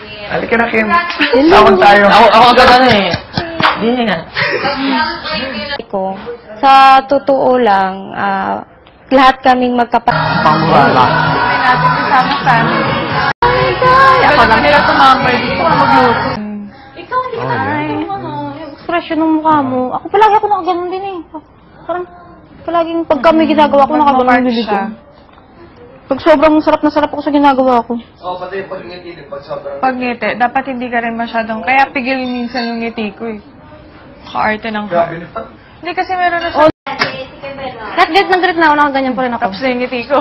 Halika na, Kim. Tawag tayo. Ako agad ano eh. Hindi nga. Sa totoo lang, lahat kaming magkapatid. Pangurala. May natin kasama family. Ako lang nila tumambay. Gusto ko na magluto. Ikaw, ay. Yung expression ng mukha mo. Ako palagi ako nakaganon din eh. Parang palaging pag kami ginagawa ko, nakaganon din dito. Pag sobrang sarap na sarap ako sa ginagawa ko. Pati pag ngiti, pag sobrang... Pag ngiti, dapat hindi ka rin masyadong... Kaya pigilin minsan yung ngiti ko eh. Kaarte ng Grabe na. Hindi kasi meron na siya. Great na ako, nakaganyan pa rin ako. Tapos na yung ngiti ko.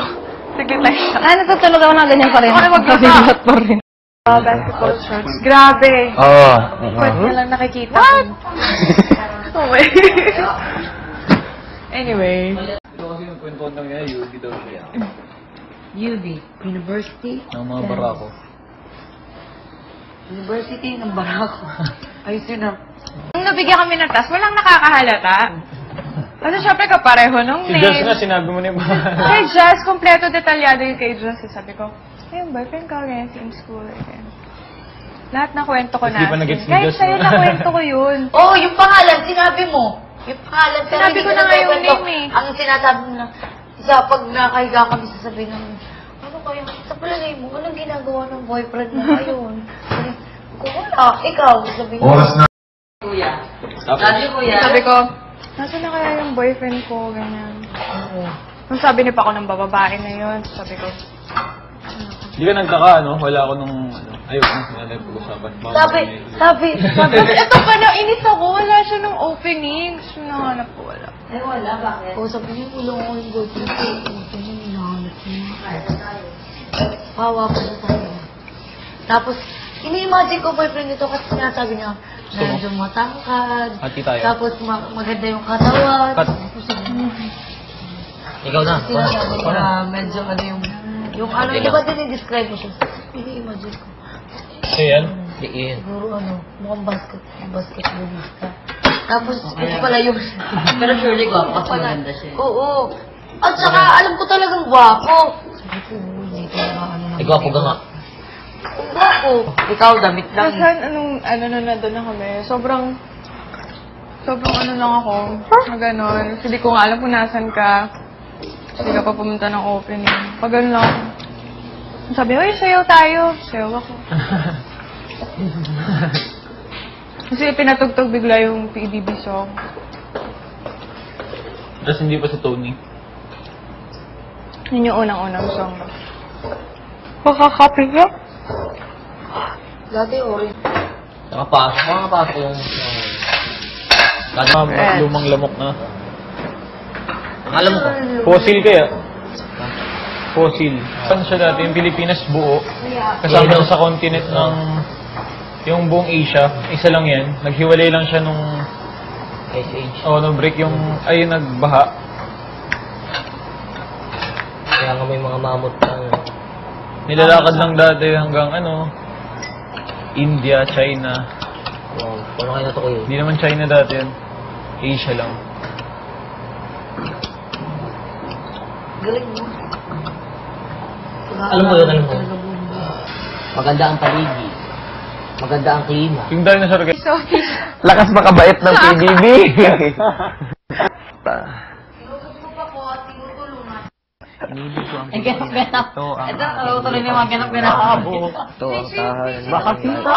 Sige lang siya. Natutulog ako, nakaganyan pa rin. Ako na magluto. Nabigat pa rin. Basketball shorts. Grabe. Oo. Pwede na lang nakikita. What? Oh my. Anyway. Ito kasi yung kwentuhan lang niya, UB daw siya. UB, University Ng mga barako. University ng Barako. Ayos yun ah. Nung nabigyan kami ng task, walang nakakahalata. Kasi syempre kapareho nung Si Jess nga, name. sinabi mo na yung Kay Jess, kompleto detalyado yung kay Jess. Sabi ko, yung boyfriend ko, ganyan, same school, ganyan. Lahat na kwento ko na. Hindi pa nag-gets ni Kahit Jess, sa'yo no? na kwento ko yun. Oh, yung pangalan, sinabi mo. Yung pangalan, pero Sinabi hindi ko na nga yung nakwento. name eh. Ang sinasabi mo na, isa pag nakahiga kami sasabihin ng, ano kaya, sa palagay mo, anong ginagawa ng boyfriend mo ngayon? Kung wala, ikaw, sabi mo. Oras na. Kuya. Tapos, Kuya. Sabi ko, nasa na kaya yung boyfriend ko, ganyan. Nung sabi niya pa ako ng bababae na yun, sabi ko, hindi ka nagtaka, ano? Wala ako nung, ayoko nung sinalay pag-usapan. Sabi. ito pa na, inis ako, wala siya nung opening. Gusto na hanap ko, wala. Ay, wala, bakit? O, sabi niya, ulong ko yung boyfriend ko. Ito niya, hinahanap niya. Pawa ko sa tayo. Tapos, ini-imagine ko boyfriend nito kasi sinasabi niya, medyo matangkad. Hati tayo. Tapos, maganda yung katawan. Cut. Tapos, Ikaw na. sinasabi niya, medyo ano yung ano, di ba din i-describe mo siya? Ini-imagine ko. So yan? Iin. Siguro ano, mukhang basketballista. Tapos, ito pala yung... Pero surely ko, kasi maganda siya. Oo. At saka, alam ko talagang gwapo. Sabi ko, hindi ko na ano. Ikaw po ka nga. Gwapo. Ikaw, damit lang. Minsan, ano na doon na kami, sobrang ano lang ako, na gano'n. Hindi ko nga alam kung nasan ka. Hindi ka pa pumunta ng opening. Pag gano'n lang ako. Sabi, oy, sayaw tayo. Sayaw ako. Kasi pinatugtog bigla yung PDB song. Tapos hindi pa si Tony. Yun yung unang-unang song. Makakapi ka? Dati, orange. Makapasok yung... Mga lumang lamok na. Alam mo ko. Fossil kaya? Fossil. Saan siya dati? Yung Pilipinas buo. Kasama siya sa continent ng... Yung buong Asia. Isa lang yan. Naghiwalay lang siya nung... SH. nung break yung... Ay, nagbaha. Kaya nga may mga mamot na... Nilalakad lang dati hanggang India, China. Wow. Paano kayo natukoy yun? Hindi naman China dati yan. Asia lang. Galing mo. Alam mo yun. Maganda ang paligid. Maganda ang klima. Yung dinosaur guys. Sophie. Lakas makabait ng PBB. Ay, ganap-ganap. Ito, tuloy na yung mga ganap-ganap. Ito ang tahanan. Bakit kita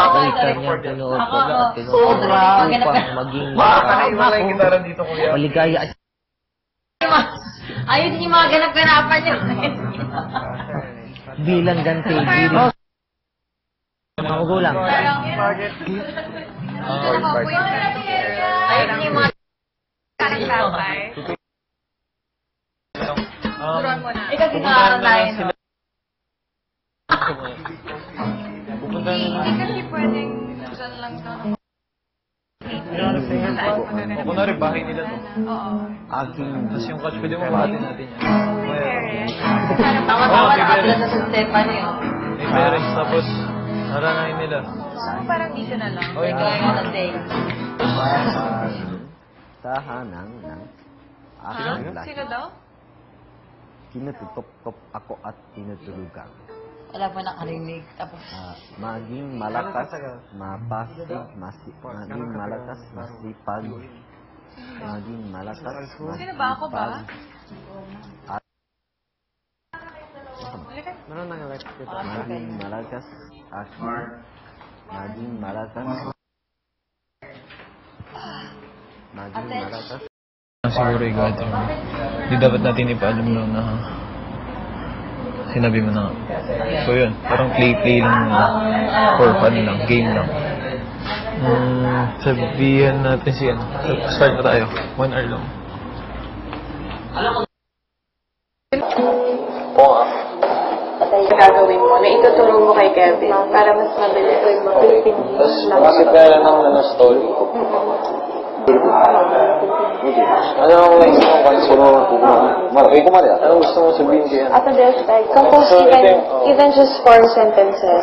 niya tinuod ko at tinuod Sobra. upang maging Wala yung gitara dito, kuya. maligaya at Ayun yung mga ganap-ganapan niyo. bilang ganti. Mga gulang. Ayun yung mga... Tatay. Turuan mo na. Ikaw sinara tayo, no? Pupunta Hindi kasi pwedeng dyan lang to. Kunwari, bahay nila to. Oo. Tapos yung couch, pwede mo bahatin natin yan. Tama-tama nakatila sa Stefan yun. May parents, tapos naranayin nila. Parang dito na lang. Okay, Ikaw yung ano, day. Tahanan ng aking lahi. Sino daw? Tinututok-tok ako at tinutulugan. Wala pa nakarinig. Tapos, Maging malakas, mapasig, maging malakas, masipag. Maging malakas, Sino ba? Ako ba? Maging malakas, maging malakas. Maging malakas. Siguro ikaw ito. Hindi dapat natin ipaalam lang na sinabi mo na. So yun, parang play lang or ano lang, game lang. Sabihan natin si ano. Start na tayo. 1 hour lang. Gagawin mo na ituturo mo kay Kevin para mas mabilis. Kasi pala lang na story. Ano ang nais mo Anong gusto mo sabihin kaya? After this, like, compose even just 4 sentences.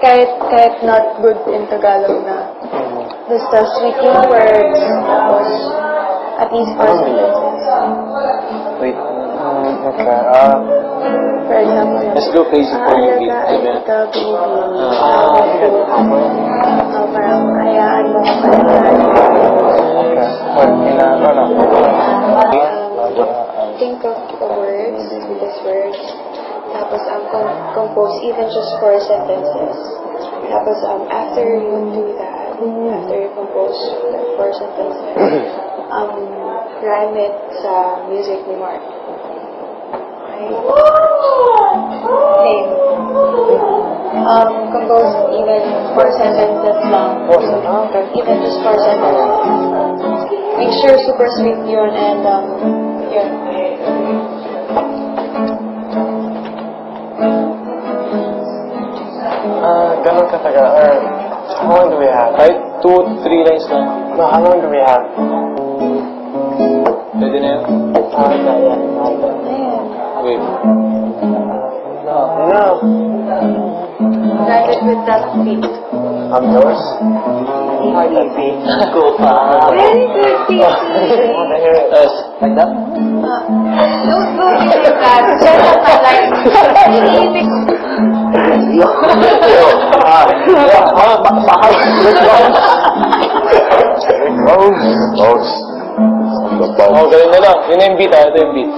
Kahit not good in Tagalog na. Just the sweeping words, tapos at least 4 sentences. Wait. Okay. For example, Let's go crazy for you, Vic. Parang ayaan mo think of the words, these words. Tapos compose even just 4 sentences. Tapos after you do that, after you compose the 4 sentences, rhyme it sa music ni Mark. Okay? Same. Compose even 4 sentences lang. Even just 4 sentences. Make sure super sweet yun and yun. Ganun katagal. How long do we have? Kahit 2-3 lines lang. No, how long do we have? Pwede na yun? Wait. No. Rhyme it with that beat. Yours? Go pa. Very good, beat. Like that? Don't go like that. Just like, iibig. Oh, galing na lang. Yun na yung beat, ha? Ito yung beat.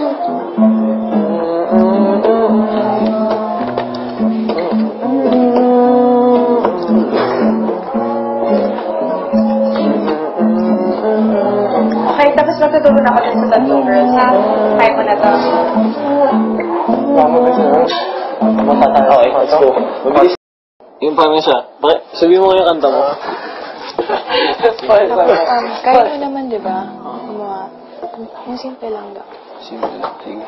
Okay, tapos magtuturo na ako din sa tatlong girls, ha? Type mo na to. Okay, let's go. Mabilis. Yung paano siya? Sabihin mo yung kanta mo. Kaya mo naman, di ba? Yung simple lang daw. Simple lang. Sige.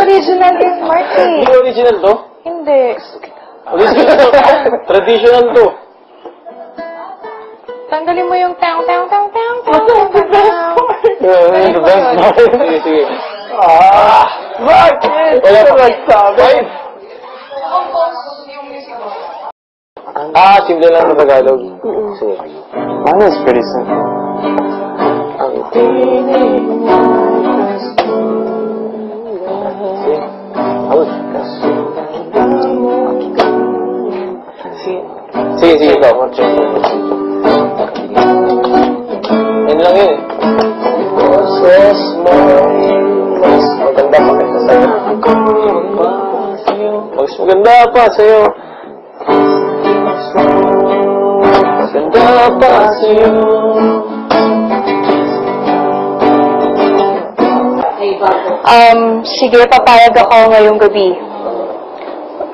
Original is Marty. Hindi original to? Hindi. Original to. Traditional to. Tanggalin mo yung tang. Sige, sige. Bakit? Wala pa nagsabi. Simple lang sa Tagalog. Sige. Mine is pretty simple. Sige, ikaw. Yan lang yun. Maganda pa kita sa'yo. Mas maganda pa sa'yo. Maganda pa sa'yo. Sige, papayag ako ngayong gabi.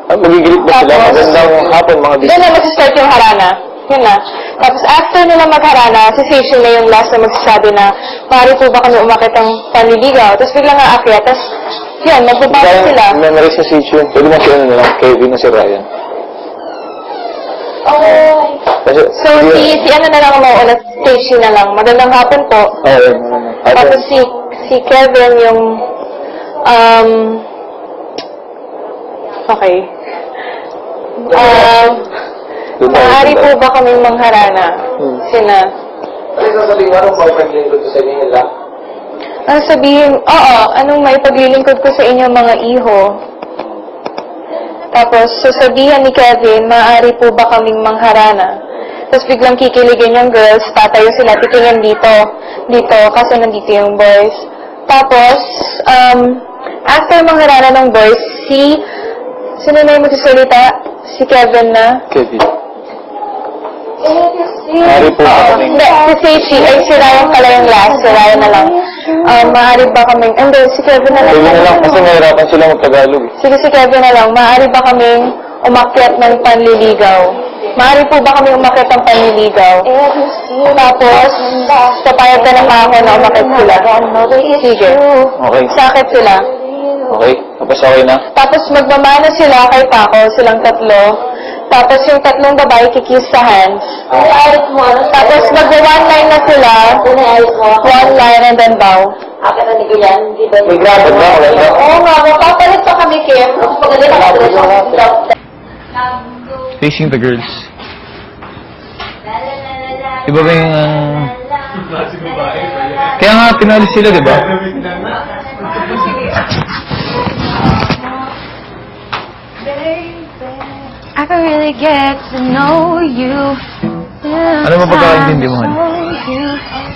Magigilit ba sila? Magandang hapon, mga Doon na mag-start yung harana. Yun na. Tapos after nila magharana, si Station na yung last na magsasabi na, pari po ba kami umakit ang panliligaw? Tapos biglang nga akyat. Tapos, yun, magpapasok sila. Memories na si Chun. Pwede mo si ano nila, Kevin na si Ryan. Kasi, So, si ano na lang ang mauuna, Station na lang. Magandang hapon po. Tapos si Kevin yung, okay. Maaari po ba kaming mangharana? Sina? Ano sasabihin mo, anong boyfriend lingkod ko sa inyo nila? Ang sabihin, oo, anong may paglilingkod ko sa inyo mga iho? Tapos, sasabihan ni Kevin, maaari po ba kaming mangharana? Tapos biglang kikiligin yung girls, tatayo sila, titingin dito, kasi nandito yung boys. Tapos, after mangharana ng boys, sino na yung magsasalita? Si Kevin na? Kevin. Maaari po ba kaming... Hindi, si ay si Ryan pala yung last, si Ryan na lang. Maaari ba kaming... Hindi, si Kevin na lang. Kevin na lang kasi nahirapan sila mag-Tagalog. Sige, si Kevin na lang. Maaari ba kaming umakyat ng panliligaw? Maaari po ba kami umakyat ng panliligaw? Tapos, papayag ka naman ako na umakyat sila. Sige. Okay. Sakit sila. Okay. Tapos okay na? Tapos magmamana sila kay Paco, silang tatlo. Tapos yung tatlong babae kikiss sa hands. Tapos magwa-one line na sila. One line and then bow. May grabad ba? Wala ba? Oo nga, mapapalit pa kami, Kim. Facing the girls. Iba ba yung... Kaya nga, pinalis sila, di ba? I can really get to know you. Ano ba pagkakaintindi mo, Han?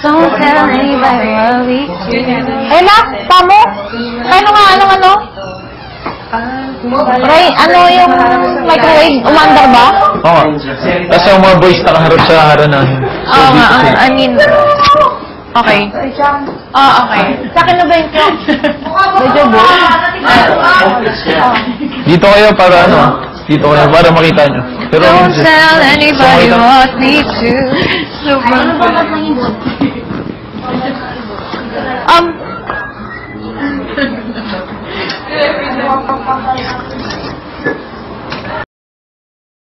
Don't tell anybody what we do. Ella, tamo? Ano? Ray, ano yung microwave? Umandar ba? Oo. Tapos yung mga boys nakaharap sa haranahin. Oo nga, I mean... Okay. Okay. Sa akin na ba yung clock? Medyo bo? Dito kayo para ano? Dito kayo para makita nyo. Pero Don't tell anybody makita- what we do.